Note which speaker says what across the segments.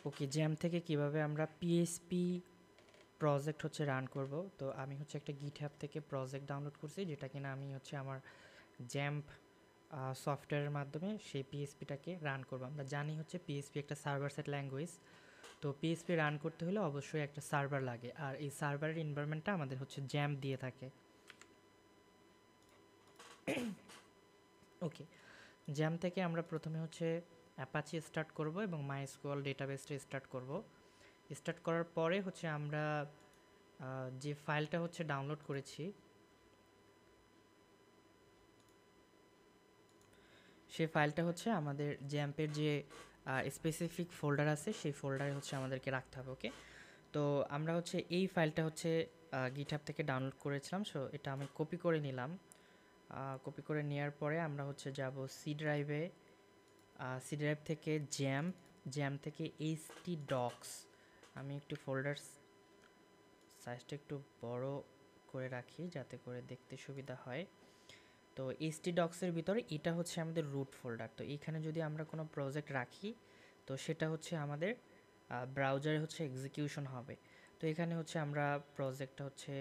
Speaker 1: ওকে, jam থেকে কিভাবে আমরা পিএসপি প্রজেক্ট হচ্ছে রান করব। তো আমি হচ্ছে একটা গিটহাব থেকে প্রজেক্ট ডাউনলোড করছি, যেটা কিনা আমি হচ্ছে আমার জ্যাম্প সফটওয়্যারের মাধ্যমে সেই পিএসপিটাকে রান করব। আমরা জানি হচ্ছে পিএসপি একটা সার্ভার সাইড ল্যাঙ্গুয়েজ। তো পিএসপি রান করতে হলে অবশ্যই একটা সার্ভার লাগে, আর এই সার্ভারের এনভায়রনমেন্টটা আমাদের হচ্ছে জ্যাম্প দিয়ে থাকে। ওকে, জ্যাম থেকে আমরা প্রথমে হচ্ছে অ্যাপাচি স্টার্ট করব এবং মাইস্কুয়েল ডেটাবেসটা স্টার্ট করব। স্টার্ট করার পরে হচ্ছে আমরা যে ফাইলটা হচ্ছে ডাউনলোড করেছি সেই ফাইলটা হচ্ছে আমাদের জ্যাম্পের যে স্পেসিফিক ফোল্ডার আছে সেই ফোল্ডারে হচ্ছে আমাদেরকে রাখতে হবে। ওকে, তো আমরা হচ্ছে এই ফাইলটা হচ্ছে গিটহাব থেকে ডাউনলোড করেছিলাম, সো এটা আমি কপি করে নিলাম। কপি করে নেওয়ার পরে আমরা হচ্ছে যাব সি ড্রাইভে। সি ড্রাইভ থেকে জ্যাম থেকে এইচটি ডক্স। আমি একটু ফোল্ডার সাইজটা একটু বড় করে রাখি যাতে করে দেখতে সুবিধা হয়। তো এইচটি ডক্সের ভিতরে এটা হচ্ছে আমাদের রুট ফোল্ডার। তো এইখানে যদি আমরা কোনো প্রজেক্ট রাখি তো সেটা হচ্ছে আমাদের ব্রাউজারে হচ্ছে এক্সিকিউশন হবে। তো এখানে হচ্ছে আমরা প্রজেক্টটা হচ্ছে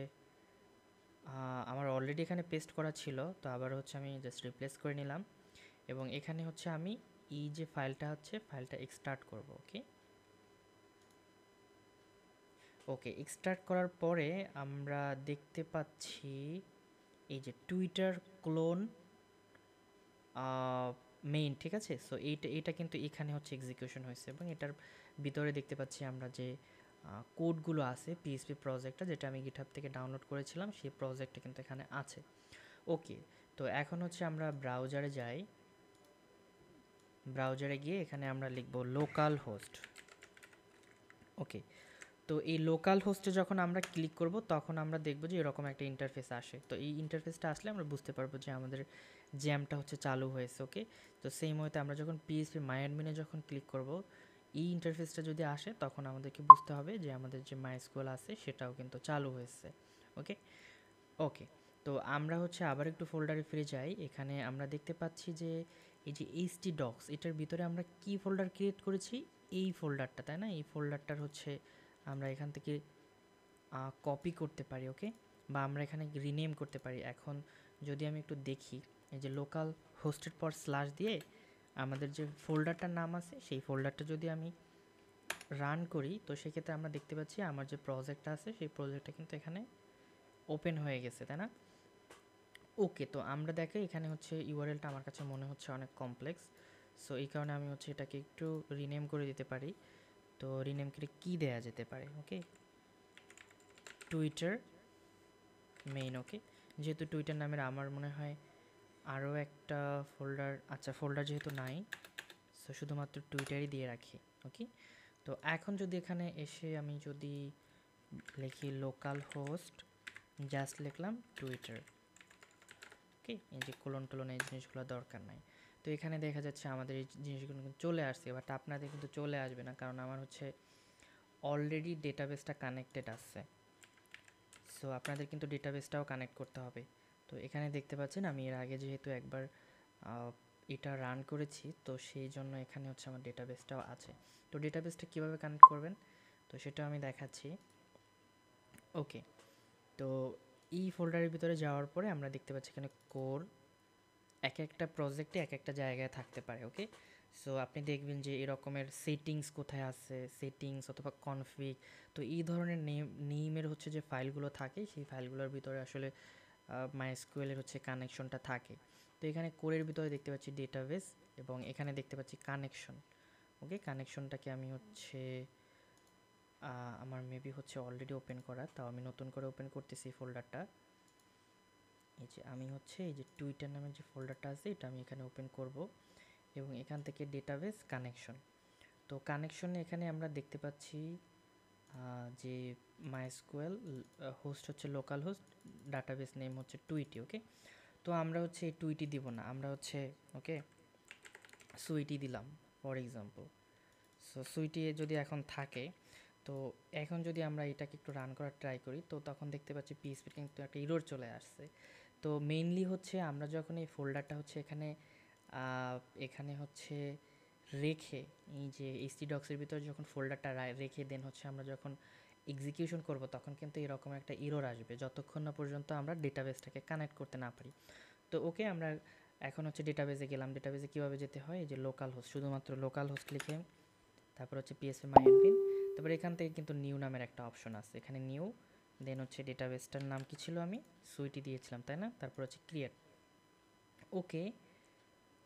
Speaker 1: আমার অলরেডি এখানে পেস্ট করা ছিল, তো আবার হচ্ছে আমি জাস্ট রিপ্লেস করে নিলাম এবং এখানে হচ্ছে আমি এই যে ফাইলটা হচ্ছে ফাইলটা এক্সট্রাক্ট করব। ওকে, ওকে, এক্সট্রাক্ট করার পরে আমরা দেখতে পাচ্ছি এই যে টুইটার ক্লোন মেইন, ঠিক আছে। সো এইটা কিন্তু এখানে হচ্ছে এক্সিকিউশন হয়েছে এবং এটার ভিতরে দেখতে পাচ্ছি আমরা যে কোডগুলো আছে পিএসপি প্রজেক্টটা, যেটা আমি গিটহাব থেকে ডাউনলোড করেছিলাম, সেই প্রজেক্টটা কিন্তু এখানে আছে। ওকে, তো এখন হচ্ছে আমরা ব্রাউজারে যাই। ব্রাউজারে গিয়ে এখানে আমরা লিখব লোকাল হোস্ট। ওকে, তো এই লোকাল হোস্টে যখন আমরা ক্লিক করব তখন আমরা দেখব যে এরকম একটা ইন্টারফেস আসে। তো এই ইন্টারফেসটা আসলে আমরা বুঝতে পারবো যে আমাদের জ্যামটা হচ্ছে চালু হয়েছে। ওকে, তো সেই মুহূর্তে আমরা যখন পিএসপি মাই অ্যাডমিনে যখন ক্লিক করব, এই ইন্টারফেসটা যদি আসে তখন আমাদেরকে বুঝতে হবে যে আমাদের যে মাইস্কুয়েল আছে সেটাও কিন্তু চালু হয়েছে। ওকে, ওকে, তো আমরা হচ্ছে আবার একটু ফোল্ডারে ফিরে যাই। এখানে আমরা দেখতে পাচ্ছি যে এই যে এইচটি ডক্স, এটার ভিতরে আমরা কি ফোল্ডার ক্রিয়েট করেছি, এই ফোল্ডারটা, তাই না? এই ফোল্ডারটার হচ্ছে আমরা এখান থেকে কপি করতে পারি। ওকে, বা আমরা এখানে রিনেম করতে পারি। এখন যদি আমি একটু দেখি, এই যে লোকাল হোস্টের পর স্ল্যাশ দিয়ে আমাদের যে ফোল্ডারটার নাম আছে সেই ফোল্ডারটা যদি আমি রান করি তো সেক্ষেত্রে আমরা দেখতে পাচ্ছি আমার যে প্রজেক্টটা আছে সেই প্রজেক্টটা কিন্তু এখানে ওপেন হয়ে গেছে, তাই না? ওকে, তো আমরা দেখে এখানে হচ্ছে ইউআরএলটা আমার কাছে মনে হচ্ছে অনেক কমপ্লেক্স। সো এই কারণে আমি হচ্ছে এটাকে একটু রিনেম করে দিতে পারি। তো রিনেম করে কী দেয়া যেতে পারে? ওকে, টুইটার মেইন। ওকে, যেহেতু টুইটার নামের আমার মনে হয় আরও একটা ফোল্ডার, আচ্ছা ফোল্ডার যেহেতু নাই সো শুধুমাত্র টুইটারই দিয়ে রাখি। ওকে, তো এখন যদি এখানে এসে আমি যদি লিখি লোকাল হোস্ট, জাস্ট লিখলাম টুইটার। ওকে, এই যে কোলন টোলন এই জিনিসগুলো দরকার নাই। তো এখানে দেখা যাচ্ছে আমাদের এই জিনিসগুলো কিন্তু চলে আসছে, বাট আপনাদের কিন্তু চলে আসবে না, কারণ আমার হচ্ছে অলরেডি ডেটাবেসটা কানেক্টেড আছে। সো আপনাদের কিন্তু ডেটাবেসটাও কানেক্ট করতে হবে। তো এখানে দেখতে পাচ্ছেন আমি এর আগে যেহেতু একবার এটা রান করেছি, তো সেই জন্য এখানে হচ্ছে আমার ডেটাবেসটাও আছে। তো ডেটাবেসটা কীভাবে কানেক্ট করবেন তো সেটা আমি দেখাচ্ছি। ওকে, তো এই ফোল্ডারের ভিতরে যাওয়ার পরে আমরা দেখতে পাচ্ছি এখানে কোর এক একটা প্রজেক্টে এক একটা জায়গায় থাকতে পারে। ওকে, সো আপনি দেখবেন যে এরকমের সেটিংস কোথায় আছে, সেটিংস অথবা কনফিগ। তো এই ধরনের নেমের হচ্ছে যে ফাইলগুলো থাকে সেই ফাইলগুলোর ভিতরে আসলে মাইএসকিউএলের হচ্ছে কানেকশনটা থাকে। তো এখানে কোরের ভিতরে দেখতে পাচ্ছি ডেটাবেস এবং এখানে দেখতে পাচ্ছি কানেকশন। ওকে, কানেকশনটাকে আমি হচ্ছে আমার মেবি হচ্ছে অলরেডি ওপেন করা, তাও আমি নতুন করে ওপেন করতেছি ফোল্ডারটা। এই যে আমি হচ্ছে এই যে টুইটার নামের যে ফোল্ডারটা আছে এটা আমি এখানে ওপেন করব এবং এখান থেকে ডেটাবেস কানেকশন। তো কানেকশনে এখানে আমরা দেখতে পাচ্ছি যে মাইস্কুয়েল হোস্ট হচ্ছে লোকাল হোস্ট, ডাটাবেস নেম হচ্ছে টুইটি। ওকে, তো আমরা হচ্ছে এই টুইটি দিব না, আমরা হচ্ছে ওকে সুইটি দিলাম ফর এক্সাম্পল। সো সুইটি যদি এখন থাকে, তো এখন যদি আমরা এটাকে একটু রান করার ট্রাই করি তো তখন দেখতে পাচ্ছি পিএসপি কিন্তু একটা এরর চলে আসছে। তো মেইনলি হচ্ছে আমরা যখন এই ফোল্ডারটা হচ্ছে এখানে এখানে হচ্ছে রেখে এই যে এইচটি ডক্সের ভিতরে যখন ফোল্ডারটা রেখে দেন হচ্ছে আমরা যখন এক্সিকিউশন করব তখন কিন্তু এরকম একটা এরর আসবে যতক্ষণ না পর্যন্ত আমরা ডেটাবেসটাকে কানেক্ট করতে না পারি। তো ওকে, আমরা এখন হচ্ছে ডেটাবেসে গেলাম। ডেটাবেসে কীভাবে যেতে হয়, এই যে লোকাল হোস্ট, শুধুমাত্র লোকাল হোস্ট লিখে তারপর হচ্ছে পিএসপি মাই অ্যাডমিন, তারপর এখান থেকে কিন্তু নিউ নামের একটা অপশন আছে, এখানে নিউ, দেন হচ্ছে ডেটাবেসটার নাম কি ছিল, আমি সুইটি দিয়েছিলাম তাই না, তারপর হচ্ছে ক্রিয়েট। ওকে,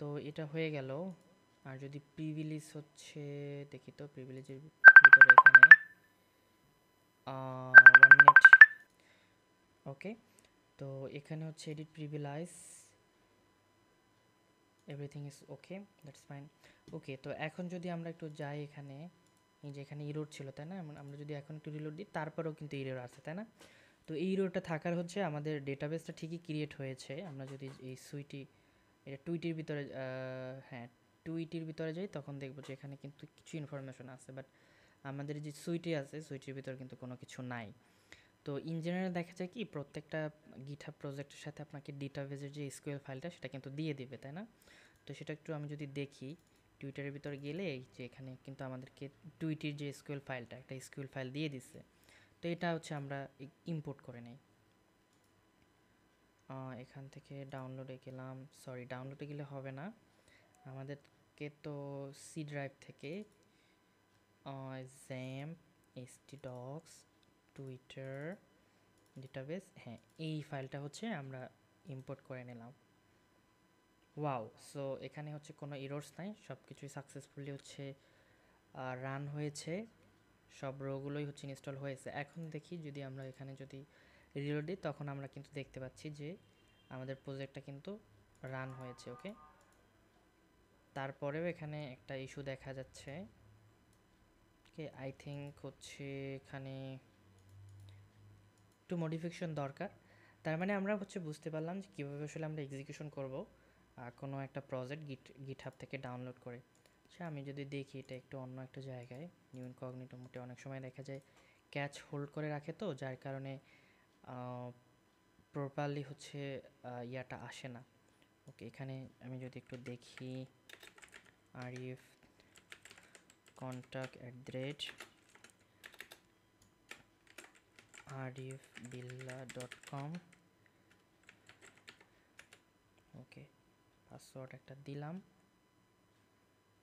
Speaker 1: তো এটা হয়ে গেল। আর যদি প্রিভিলেজ হচ্ছে দেখি তো, প্রিভিলেজের ভিতরে এখানে 1 মিনিট। ওকে, তো এখানে হচ্ছে edit privilege, everything is okay, that's fine. Okay, তো এখন যদি আমরা একটু যাই এখানে, এই যে এখানে ইরোড ছিল তাই না, আমরা যদি এখন একটু রিলোড দিই তারপরেও কিন্তু ইরোড আছে তাই না। তো এই ইরোডটা থাকার হচ্ছে আমাদের ডেটাবেসটা ঠিকই ক্রিয়েট হয়েছে। আমরা যদি এই সুইটি এটা টুইটির ভিতরে হ্যাঁ টুইটির ভিতরে যাই তখন দেখবো যে এখানে কিন্তু কিছু ইনফরমেশন আছে, বাট আমাদের যে সুইটি আছে সুইটির ভিতরে কিন্তু কোনো কিছু নাই। তো ইন জেনারেল দেখা যায় কি প্রত্যেকটা গিটহাব প্রজেক্টের সাথে আপনাকে ডেটাবেসের যে এসকিউএল ফাইলটা সেটা কিন্তু দিয়ে দিবে তাই না। তো সেটা একটু আমি যদি দেখি, টুইটারের ভিতরে গেলে এই যে এখানে কিন্তু আমাদেরকে টুইটির যে এসকিউএল ফাইলটা, একটা এসকিউএল ফাইল দিয়ে দিচ্ছে। তো এটা হচ্ছে আমরা ইম্পোর্ট করে নেই। এখান থেকে ডাউনলোডে গেলাম, সরি ডাউনলোডে গেলে হবে না, আমাদেরকে তো সি ড্রাইভ থেকে জ্যাম্প htdocs টুইটার ডেটাবেস, হ্যাঁ এই ফাইলটা হচ্ছে আমরা ইম্পোর্ট করে নিলাম। ওয়াও, সো এখানে হচ্ছে কোনো এরর্স নাই, সব কিছুই সাকসেসফুলি হচ্ছে রান হয়েছে, সব রোগুলোই হচ্ছে ইনস্টল হয়েছে। এখন দেখি যদি আমরা এখানে যদি রিলোড দিই তখন আমরা কিন্তু দেখতে পাচ্ছি যে আমাদের প্রজেক্টটা কিন্তু রান হয়েছে। ওকে, তারপরেও এখানে একটা ইস্যু দেখা যাচ্ছে। ওকে, আই থিঙ্ক হচ্ছে এখানে একটু মডিফিকেশন দরকার। তার মানে আমরা হচ্ছে বুঝতে পারলাম যে কীভাবে আসলে আমরা এক্সিকিউশন করব কোনো একটা প্রজেক্ট গিটহাব থেকে ডাউনলোড করে। আচ্ছা, আমি যদি দেখি এটা একটু অন্য একটা জায়গায়, নিউ ইনকগনিটো মোটে অনেক সময় দেখা যায় ক্যাচ হোল্ড করে রাখে, তো যার কারণে প্রপারলি হচ্ছে ইয়াটা আসে না। ওকে, এখানে আমি যদি একটু দেখি আরিফ কন্ট্যাক্ট arifbillah.com, ওকে পাসওয়ার্ড একটা দিলাম,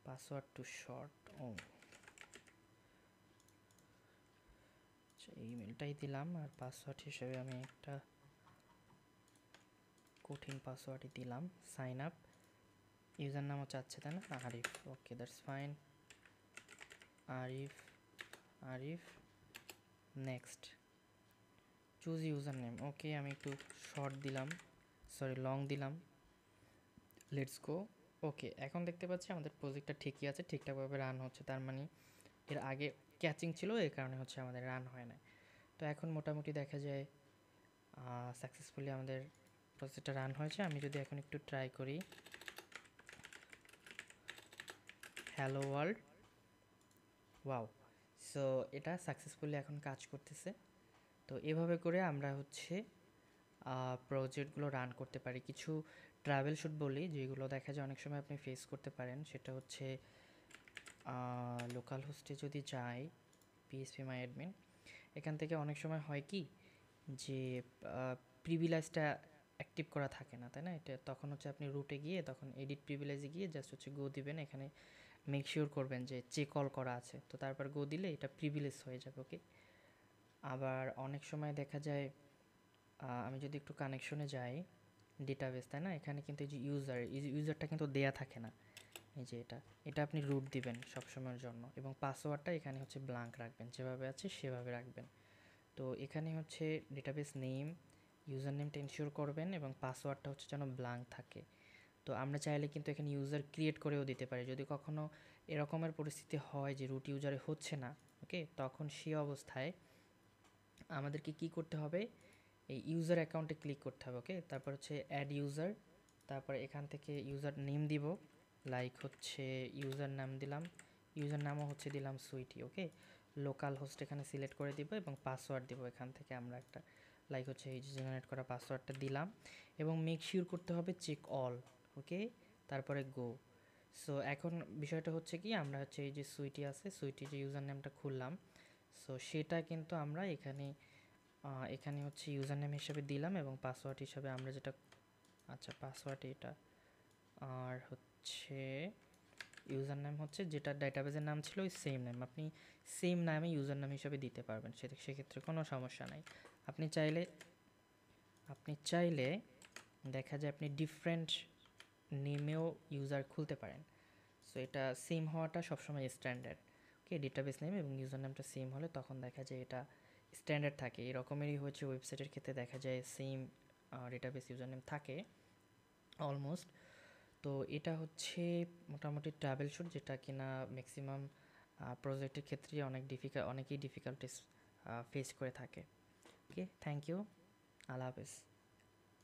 Speaker 1: পাসওয়ার্ড টু শর্ট, ও আচ্ছা এই ইমেলটাই দিলাম, আর পাসওয়ার্ড হিসেবে আমি একটা কঠিন পাসওয়ার্ডই দিলাম, সাইন আপ, ইউজার নামও চাচ্ছে তাই না, Arif, okay that's fine, Arif Arif next, choose user name, okay আমি একটু শর্ট দিলাম, সরি লং দিলাম, লেটস গো। ওকে, এখন দেখতে পাচ্ছি আমাদের প্রজেক্টটা ঠিকই আছে, ঠিকঠাকভাবে রান হচ্ছে, তার মানে এর আগে ক্যাচিং ছিল এই কারণে হচ্ছে আমাদের রান হয় না। তো এখন মোটামুটি দেখা যায় সাকসেসফুলি আমাদের প্রজেক্টটা রান হয়েছে। আমি যদি এখন একটু ট্রাই করি হ্যালো ওয়ার্ল্ড, ওয়াও, সো এটা সাকসেসফুলি এখন কাজ করতেছে। তো এভাবে করে আমরা হচ্ছে প্রজেক্টগুলো রান করতে পারি। কিছু ট্রাভেল শুট বলি যেগুলো দেখা যায় অনেক সময় আপনি ফেস করতে পারেন, সেটা হচ্ছে লোকাল হোস্টে যদি যাই পিএসপি মাই অ্যাডমিন, এখান থেকে অনেক সময় হয় কি যে প্রিভিলেজটা অ্যাক্টিভ করা থাকে না তাই না, এটা তখন হচ্ছে আপনি রুটে গিয়ে তখন এডিট প্রিভিলেজে গিয়ে জাস্ট হচ্ছে গো দিবেন, এখানে মেক শিওর করবেন যে চেক অল করা আছে, তো তারপর গো দিলে এটা প্রিভিলেজ হয়ে যাবে। ওকে, আবার অনেক সময় দেখা যায় আমি যদি একটু কানেকশনে যাই ডেটাবেস তাই না, এখানে কিন্তু এই যে ইউজারটা কিন্তু দেয়া থাকে না, এই যে এটা এটা আপনি রুট দিবেন সবসময়ের জন্য, এবং পাসওয়ার্ডটা এখানে হচ্ছে ব্ল্যাঙ্ক রাখবেন, যেভাবে আছে সেভাবে রাখবেন। তো এখানে হচ্ছে ডেটাবেস নেম ইউজার নেমটা এনশিওর করবেন এবং পাসওয়ার্ডটা হচ্ছে যেন ব্ল্যাঙ্ক থাকে। তো আমরা চাইলে কিন্তু এখানে ইউজার ক্রিয়েট করেও দিতে পারি, যদি কখনো এরকমের পরিস্থিতি হয় যে রুট ইউজারে হচ্ছে না। ওকে, তখন সেই অবস্থায় আমাদেরকে কি করতে হবে, এই ইউজার অ্যাকাউন্টে ক্লিক করতে হবে। ওকে, তারপর হচ্ছে অ্যাড ইউজার, তারপর এখান থেকে ইউজার নেম দিব, লাইক হচ্ছে ইউজার নাম দিলাম, ইউজার নামও হচ্ছে দিলাম সুইটি। ওকে, লোকাল হোস্ট এখানে সিলেক্ট করে দিব এবং পাসওয়ার্ড দিব, এখান থেকে আমরা একটা লাইক হচ্ছে এই যে জেনারেট করা পাসওয়ার্ডটা দিলাম এবং মেক শিওর করতে হবে চেক অল। ওকে, তারপরে গো। সো এখন বিষয়টা হচ্ছে কি, আমরা হচ্ছে এই যে সুইটি আছে, সুইটি যে ইউজার নেমটা খুললাম, সো সেটা কিন্তু আমরা এখানে এখানে হচ্ছে ইউজার নেম হিসেবে দিলাম, এবং পাসওয়ার্ড হিসাবে আমরা যেটা, আচ্ছা পাসওয়ার্ড এটা, আর হচ্ছে ইউজার নেম হচ্ছে যেটা ডাটাবেসের নাম ছিল ওই সেম নেম আপনি সেম নামে ইউজার নাম হিসাবে দিতে পারবেন, সেক্ষেত্রে কোনো সমস্যা নাই। আপনি চাইলে আপনি চাইলে, দেখা যায় আপনি ডিফারেন্ট নেমেও ইউজার খুলতে পারেন। সো এটা সেম হওয়াটা সবসময় স্ট্যান্ডার্ড। ওকে, ডেটাবেস নেম এবং ইউজার নেমটা সেম হলে তখন দেখা যায় এটা স্ট্যান্ডার্ড থাকে। এরকমেরই হচ্ছে ওয়েবসাইটের ক্ষেত্রে দেখা যায় সেম ডেটাবেস ইউজার নেম থাকে অলমোস্ট। তো এটা হচ্ছে মোটামুটি ট্রাভেল শুট, যেটা কিনা ম্যাক্সিমাম প্রজেক্টের ক্ষেত্রে অনেকেই ডিফিকাল্টিস ফেস করে থাকে। ওকে, থ্যাংক ইউ, আল্লাহ হাফেজ।